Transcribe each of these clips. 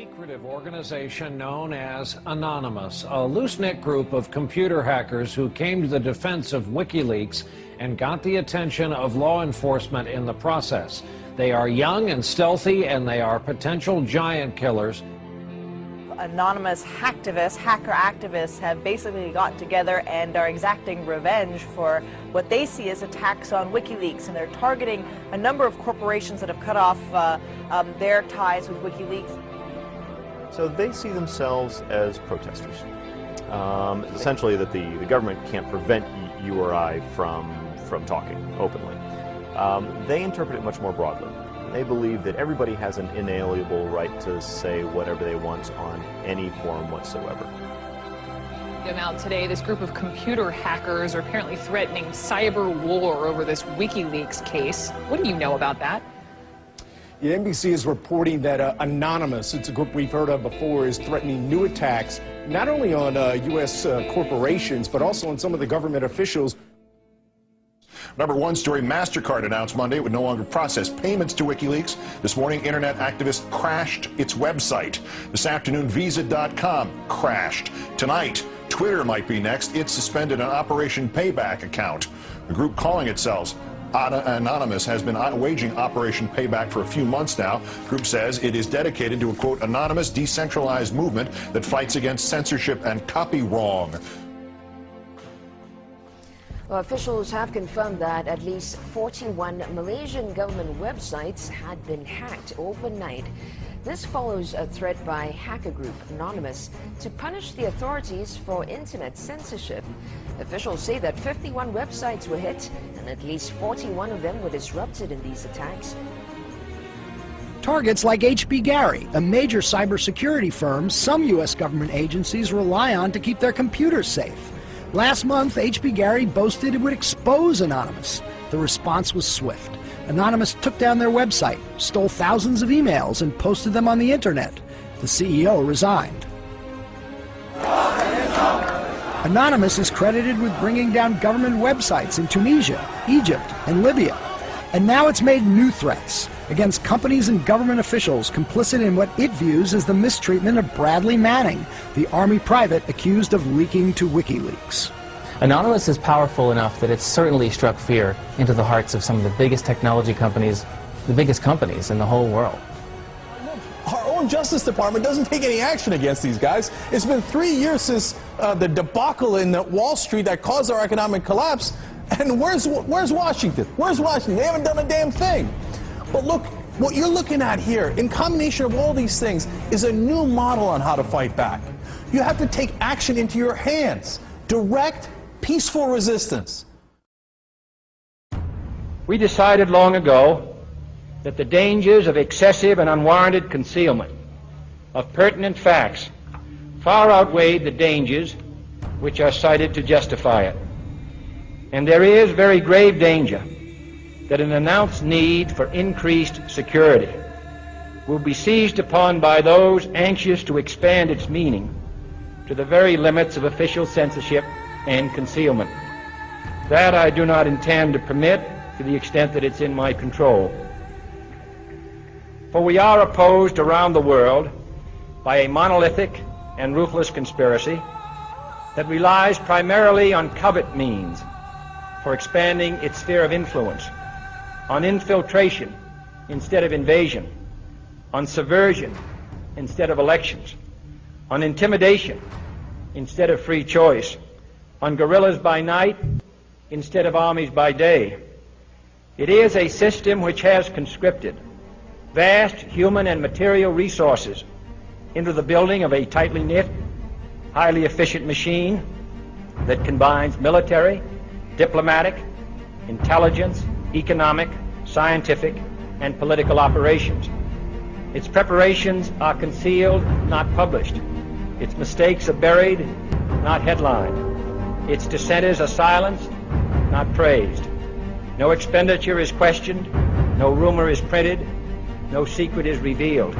secretive organization known as Anonymous, a loose-knit group of computer hackers who came to the defense of WikiLeaks and got the attention of law enforcement in the process. They are young and stealthy, and they are potential giant killers. Anonymous hacktivists, hacker activists, have basically gotten together and are exacting revenge for what they see as attacks on WikiLeaks, and they're targeting a number of corporations that have cut off their ties with WikiLeaks. So they see themselves as protesters. Essentially that the government can't prevent you or I from talking openly. They interpret it much more broadly. They believe that everybody has an inalienable right to say whatever they want on any forum whatsoever. Now today, this group of computer hackers are apparently threatening cyber war over this WikiLeaks case. What do you know about that? Yeah, NBC is reporting that Anonymous, it's a group we've heard of before, is threatening new attacks not only on U.S. corporations, but also on some of the government officials. Number one story, MasterCard announced Monday it would no longer process payments to WikiLeaks. This morning, internet activists crashed its website. This afternoon, Visa.com crashed. Tonight, Twitter might be next. It suspended an Operation Payback account. The group calling itself Anonymous has been waging Operation Payback for a few months now. The group says it is dedicated to a, quote, anonymous, decentralized movement that fights against censorship and copy wrong. Well, officials have confirmed that at least 41 Malaysian government websites had been hacked overnight. This follows a threat by hacker group Anonymous to punish the authorities for internet censorship. Officials say that 51 websites were hit and at least 41 of them were disrupted in these attacks. Targets like HB Gary, a major cybersecurity firm some U.S. government agencies rely on to keep their computers safe. Last month, HB Gary boasted it would expose Anonymous. The response was swift. Anonymous took down their website, stole thousands of emails, and posted them on the internet. The CEO resigned. Anonymous is credited with bringing down government websites in Tunisia, Egypt, and Libya. And now it's made new threats against companies and government officials complicit in what it views as the mistreatment of Bradley Manning, the Army private accused of leaking to WikiLeaks. Anonymous is powerful enough that it's certainly struck fear into the hearts of some of the biggest technology companies, the biggest companies in the whole world. Our own Justice Department doesn't take any action against these guys. It's been 3 years since the debacle in Wall Street that caused our economic collapse. And where's Washington? Where's Washington? They haven't done a damn thing. But look, what you're looking at here, in combination of all these things, is a new model on how to fight back. You have to take action into your hands. Direct, peaceful resistance. We decided long ago that the dangers of excessive and unwarranted concealment of pertinent facts far outweighed the dangers which are cited to justify it. And there is very grave danger that an announced need for increased security will be seized upon by those anxious to expand its meaning to the very limits of official censorship and concealment. That I do not intend to permit to the extent that it's in my control. For we are opposed around the world by a monolithic and ruthless conspiracy that relies primarily on covert means for expanding its sphere of influence, on infiltration instead of invasion, on subversion instead of elections, on intimidation instead of free choice, on guerrillas by night instead of armies by day. It is a system which has conscripted vast human and material resources into the building of a tightly knit, highly efficient machine that combines military, diplomatic, intelligence, economic, scientific, and political operations. Its preparations are concealed, not published. Its mistakes are buried, not headlined. Its dissenters are silenced, not praised. No expenditure is questioned, no rumor is printed, no secret is revealed.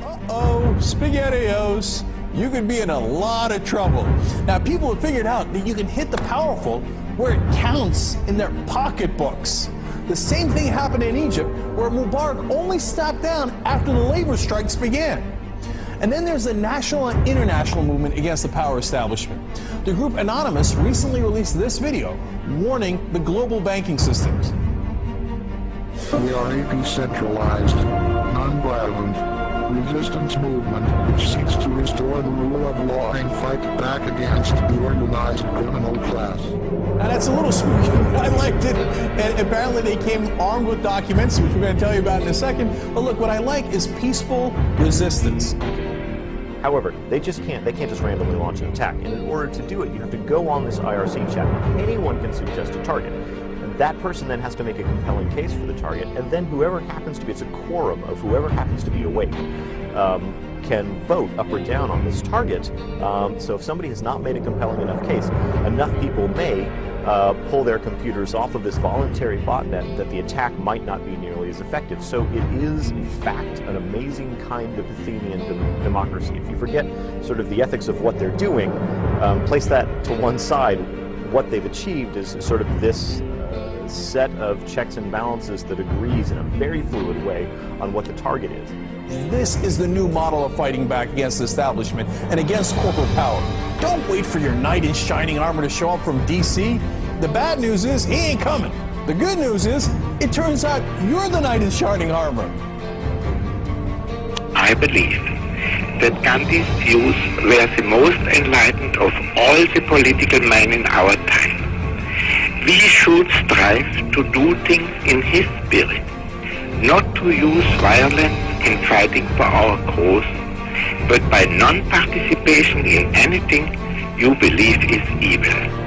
Uh-oh, SpaghettiOs. You could be in a lot of trouble. Now, people have figured out that you can hit the powerful where it counts in their pocketbooks. The same thing happened in Egypt, where Mubarak only stepped down after the labor strikes began. And then there's the national and international movement against the power establishment. The group Anonymous recently released this video warning the global banking systems. We are a decentralized, non-violent, resistance movement which seeks to restore the rule of law and fight back against the organized criminal class. Now that's a little spooky, but I liked it. And apparently they came armed with documents, which we're going to tell you about in a second. But look, what I like is peaceful resistance. However, they can't just randomly launch an attack. And in order to do it, you have to go on this IRC chat. Anyone can suggest a target. That person then has to make a compelling case for the target, and then whoever happens to be, it's a quorum of whoever happens to be awake, can vote up or down on this target. So if somebody has not made a compelling enough case, enough people may pull their computers off of this voluntary botnet that the attack might not be nearly as effective. So it is, in fact, an amazing kind of Athenian democracy. If you forget sort of the ethics of what they're doing, place that to one side, what they've achieved is sort of this set of checks and balances that agrees in a very fluid way on what the target is. This is the new model of fighting back against the establishment and against corporate power. Don't wait for your knight in shining armor to show up from DC. The bad news is he ain't coming. The good news is it turns out you're the knight in shining armor. I believe that Gandhi's views were the most enlightened of all the political men in our time. We should strive to do things in his spirit, not to use violence in fighting for our cause, but by non-participation in anything you believe is evil.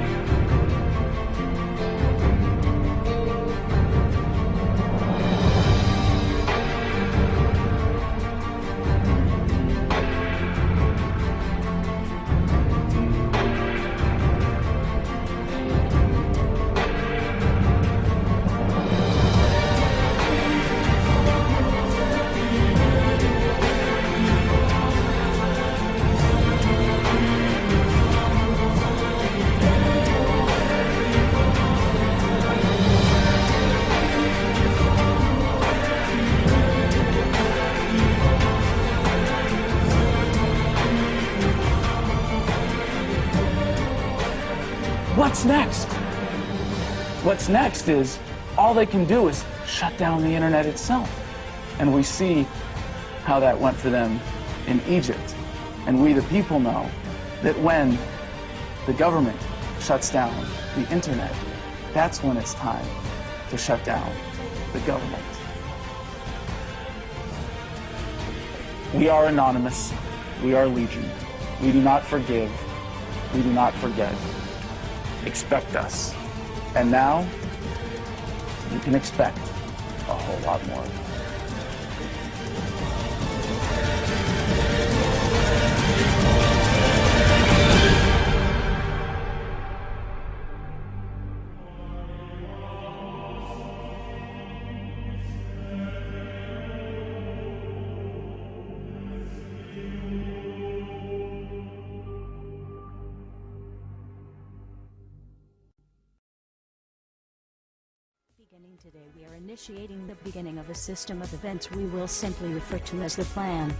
What's next? What's next is all they can do is shut down the internet itself. And we see how that went for them in Egypt. And we, the people, know that when the government shuts down the internet, that's when it's time to shut down the government. We are Anonymous. We are Legion. We do not forgive. We do not forget. Expect us. And now, you can expect a whole lot more. Today we are initiating the beginning of a system of events we will simply refer to as the plan.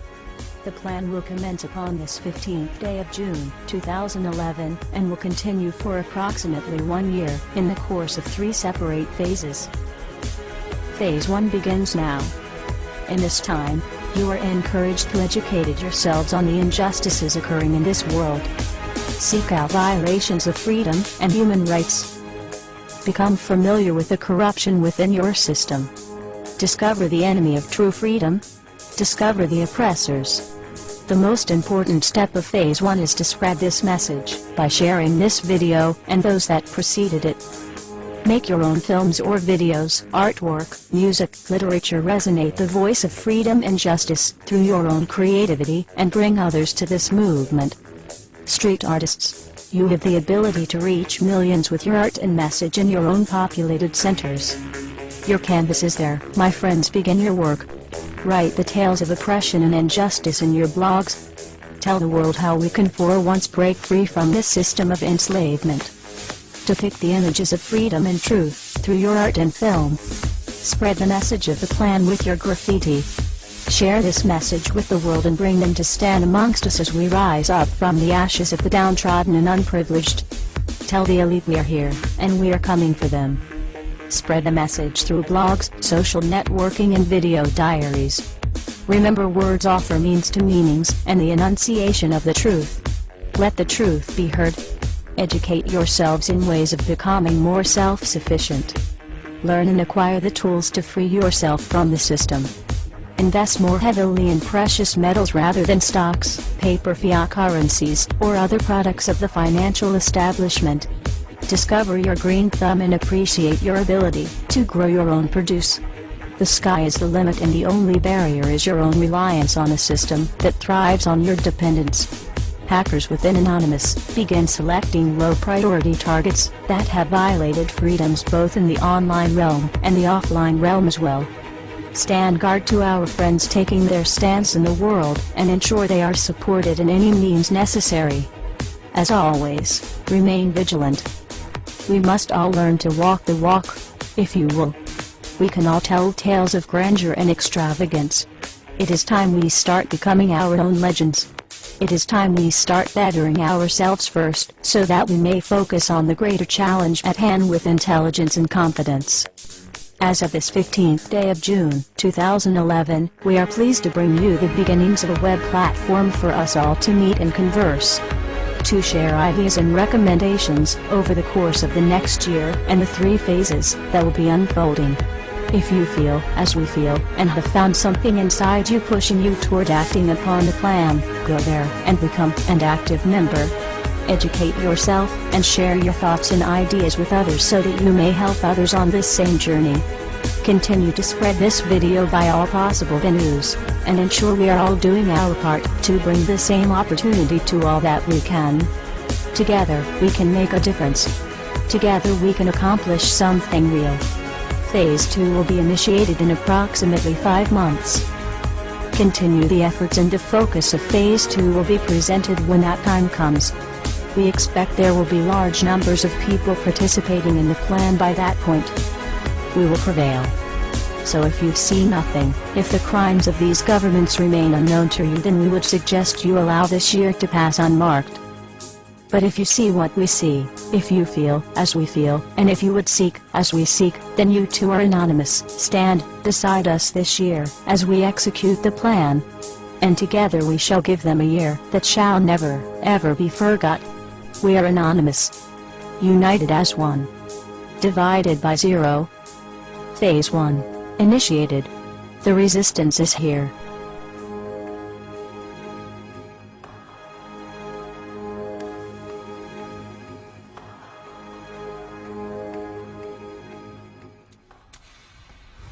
The plan will commence upon this 15th day of June, 2011, and will continue for approximately 1 year, in the course of 3 separate phases. Phase 1 begins now. In this time, you are encouraged to educate yourselves on the injustices occurring in this world. Seek out violations of freedom and human rights. Become familiar with the corruption within your system. Discover the enemy of true freedom. Discover the oppressors. The most important step of Phase 1 is to spread this message by sharing this video and those that preceded it. Make your own films or videos, artwork, music, literature resonate the voice of freedom and justice through your own creativity and bring others to this movement. Street artists, you have the ability to reach millions with your art and message in your own populated centers. Your canvas is there, my friends. Begin your work. Write the tales of oppression and injustice in your blogs. Tell the world how we can for once break free from this system of enslavement. Depict the images of freedom and truth through your art and film. Spread the message of the plan with your graffiti. Share this message with the world and bring them to stand amongst us as we rise up from the ashes of the downtrodden and unprivileged. Tell the elite we are here, and we are coming for them. Spread the message through blogs, social networking and video diaries. Remember, words offer means to meanings and the enunciation of the truth. Let the truth be heard. Educate yourselves in ways of becoming more self-sufficient. Learn and acquire the tools to free yourself from the system. Invest more heavily in precious metals rather than stocks, paper fiat currencies, or other products of the financial establishment. Discover your green thumb and appreciate your ability to grow your own produce. The sky is the limit, and the only barrier is your own reliance on a system that thrives on your dependence. Hackers within Anonymous begin selecting low-priority targets that have violated freedoms both in the online realm and the offline realm as well. Stand guard to our friends taking their stance in the world and ensure they are supported in any means necessary. As always, remain vigilant. We must all learn to walk the walk, if you will. We can all tell tales of grandeur and extravagance. It is time we start becoming our own legends. It is time we start bettering ourselves first, so that we may focus on the greater challenge at hand with intelligence and confidence. As of this 15th day of June, 2011, we are pleased to bring you the beginnings of a web platform for us all to meet and converse. To share ideas and recommendations over the course of the next year and the 3 phases that will be unfolding. If you feel, as we feel, and have found something inside you pushing you toward acting upon the plan, go there and become an active member. Educate yourself and share your thoughts and ideas with others so that you may help others on this same journey. Continue to spread this video by all possible venues, and ensure we are all doing our part to bring the same opportunity to all that we can. Together, we can make a difference. Together we can accomplish something real. Phase 2 will be initiated in approximately 5 months. Continue the efforts, and the focus of Phase 2 will be presented when that time comes. We expect there will be large numbers of people participating in the plan by that point. We will prevail. So if you see nothing, if the crimes of these governments remain unknown to you, then we would suggest you allow this year to pass unmarked. But if you see what we see, if you feel as we feel, and if you would seek as we seek, then you too are anonymous. Stand beside us this year as we execute the plan. And together we shall give them a year that shall never, ever be forgot. We are anonymous. United as one. Divided by 0. Phase 1. Initiated. The resistance is here.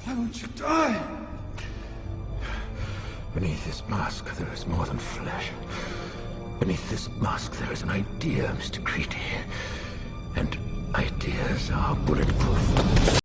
Why won't you die? Beneath this mask, there is more than flesh. Beneath this mask, there is an idea, Mr. Creedy. And ideas are bulletproof.